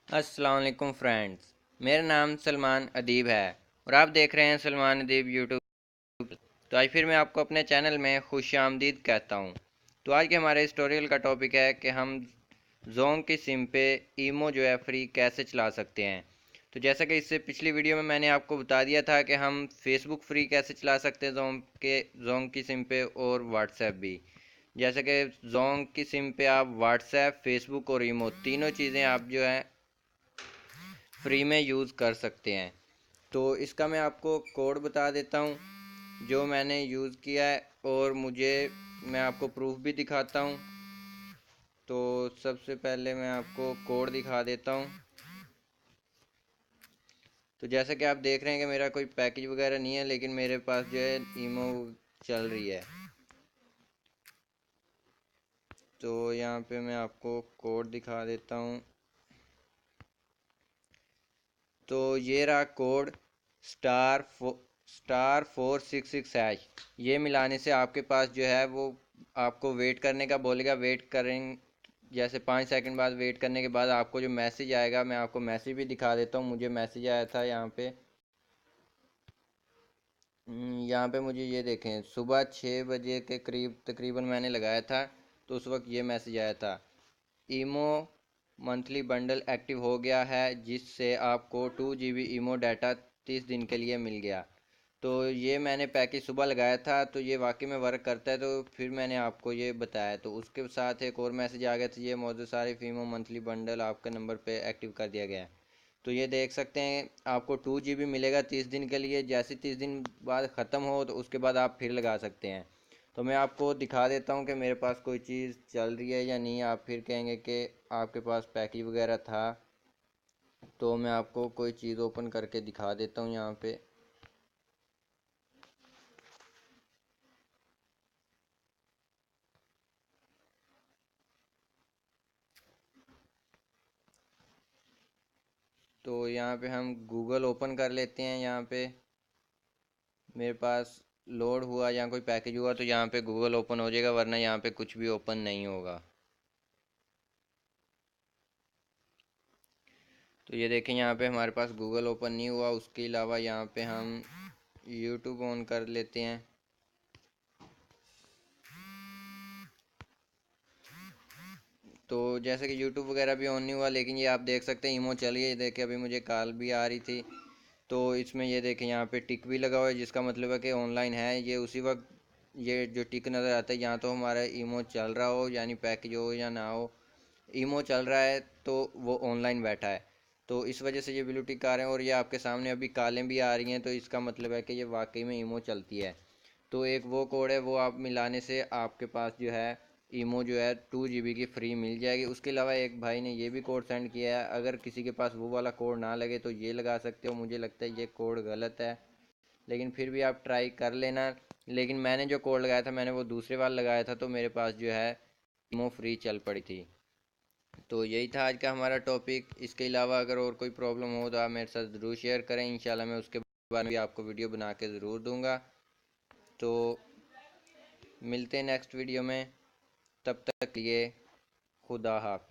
अस्सलाम वालेकुम फ्रेंड्स। मेरा नाम सलमान अदीब है और आप देख रहे हैं सलमान अदीब यूट्यूब। तो आज फिर मैं आपको अपने चैनल में खुश आमदीद कहता हूँ। तो आज के हमारे ट्यूटोरियल का टॉपिक है कि हम जोंग की सिम पे ईमो जो है फ्री कैसे चला सकते हैं। तो जैसा कि इससे पिछली वीडियो में मैंने आपको बता दिया था कि हम फेसबुक फ्री कैसे चला सकते हैं जोंग की सिम पे, और व्हाट्सएप भी। जैसे कि जोंग की सिम पे आप व्हाट्सएप, फेसबुक और ईमो तीनों चीज़ें आप जो है फ्री में यूज़ कर सकते हैं। तो इसका मैं आपको कोड बता देता हूँ जो मैंने यूज़ किया है, और मैं आपको प्रूफ भी दिखाता हूँ। तो सबसे पहले मैं आपको कोड दिखा देता हूँ। तो जैसा कि आप देख रहे हैं कि मेरा कोई पैकेज वगैरह नहीं है, लेकिन मेरे पास जो है ईमो चल रही है। तो यहाँ पे मैं आपको कोड दिखा देता हूँ। तो ये रहा कोड, *466#। ये मिलाने से आपके पास जो है वो आपको वेट करने का बोलेगा। वेट करें, जैसे 5 सेकंड बाद वेट करने के बाद आपको जो मैसेज आएगा, मैं आपको मैसेज भी दिखा देता हूँ। मुझे मैसेज आया था यहाँ पे। यहाँ पे मुझे ये देखें, सुबह 6 बजे के करीब तकरीबन मैंने लगाया था। तो उस वक्त ये मैसेज आया था, ईमो मंथली बंडल एक्टिव हो गया है, जिससे आपको 2 GB ईमो डाटा 30 दिन के लिए मिल गया। तो ये मैंने पैकेज सुबह लगाया था, तो ये वाकई में वर्क करता है। तो फिर मैंने आपको ये बताया। तो उसके साथ एक और मैसेज आ गया था, ये मौजूद सारे ईमो मंथली बंडल आपके नंबर पे एक्टिव कर दिया गया है। तो ये देख सकते हैं, आपको 2 GB मिलेगा 30 दिन के लिए। जैसे 30 दिन बाद ख़त्म हो तो उसके बाद आप फिर लगा सकते हैं। तो मैं आपको दिखा देता हूँ कि मेरे पास कोई चीज़ चल रही है या नहीं। आप फिर कहेंगे कि आपके पास पैकेज वगैरह था। तो मैं आपको कोई चीज़ ओपन करके दिखा देता हूँ यहाँ पे। तो यहाँ पे हम गूगल ओपन कर लेते हैं। यहाँ पे मेरे पास लोड हुआ या कोई पैकेज हुआ तो यहाँ पे गूगल ओपन हो जाएगा, वरना यहाँ पे कुछ भी ओपन नहीं होगा। तो ये देखें, यहाँ पे हमारे पास गूगल ओपन नहीं हुआ। उसके अलावा यहाँ पे हम यूट्यूब ऑन कर लेते हैं। तो जैसे कि यूट्यूब वगैरह भी ऑन नहीं हुआ, लेकिन ये आप देख सकते हैं ईमो चल गई। ये देखें, अभी मुझे कॉल भी आ रही थी। तो इसमें ये देखें, यहाँ पे टिक भी लगा हुआ है, जिसका मतलब है कि ऑनलाइन है। ये उसी वक्त ये जो टिक नज़र आता है, यहाँ तो हमारा ईमो चल रहा हो, यानी पैकेज हो या ना हो, ईमो चल रहा है तो वो ऑनलाइन बैठा है। तो इस वजह से ये ब्लू टिक आ रहे हैं, और ये आपके सामने अभी कॉलें भी आ रही हैं। तो इसका मतलब है कि ये वाकई में ईमो चलती है। तो एक वो कोड है, वो आप मिलाने से आपके पास जो है ईमो जो है 2 GB की फ्री मिल जाएगी। उसके अलावा एक भाई ने ये भी कोड सेंड किया है, अगर किसी के पास वो वाला कोड ना लगे तो ये लगा सकते हो। मुझे लगता है ये कोड गलत है, लेकिन फिर भी आप ट्राई कर लेना। लेकिन मैंने जो कोड लगाया था, मैंने वो दूसरे बार लगाया था, तो मेरे पास जो है ईमो फ्री चल पड़ी थी। तो यही था आज का हमारा टॉपिक। इसके अलावा अगर और कोई प्रॉब्लम हो तो आप मेरे साथ ज़रूर शेयर करें। इंशाल्लाह मैं उसके बारे में भी आपको वीडियो बना के ज़रूर दूंगा। तो मिलते हैं नेक्स्ट वीडियो में। तब तक के लिए खुदा हाफ़िज़।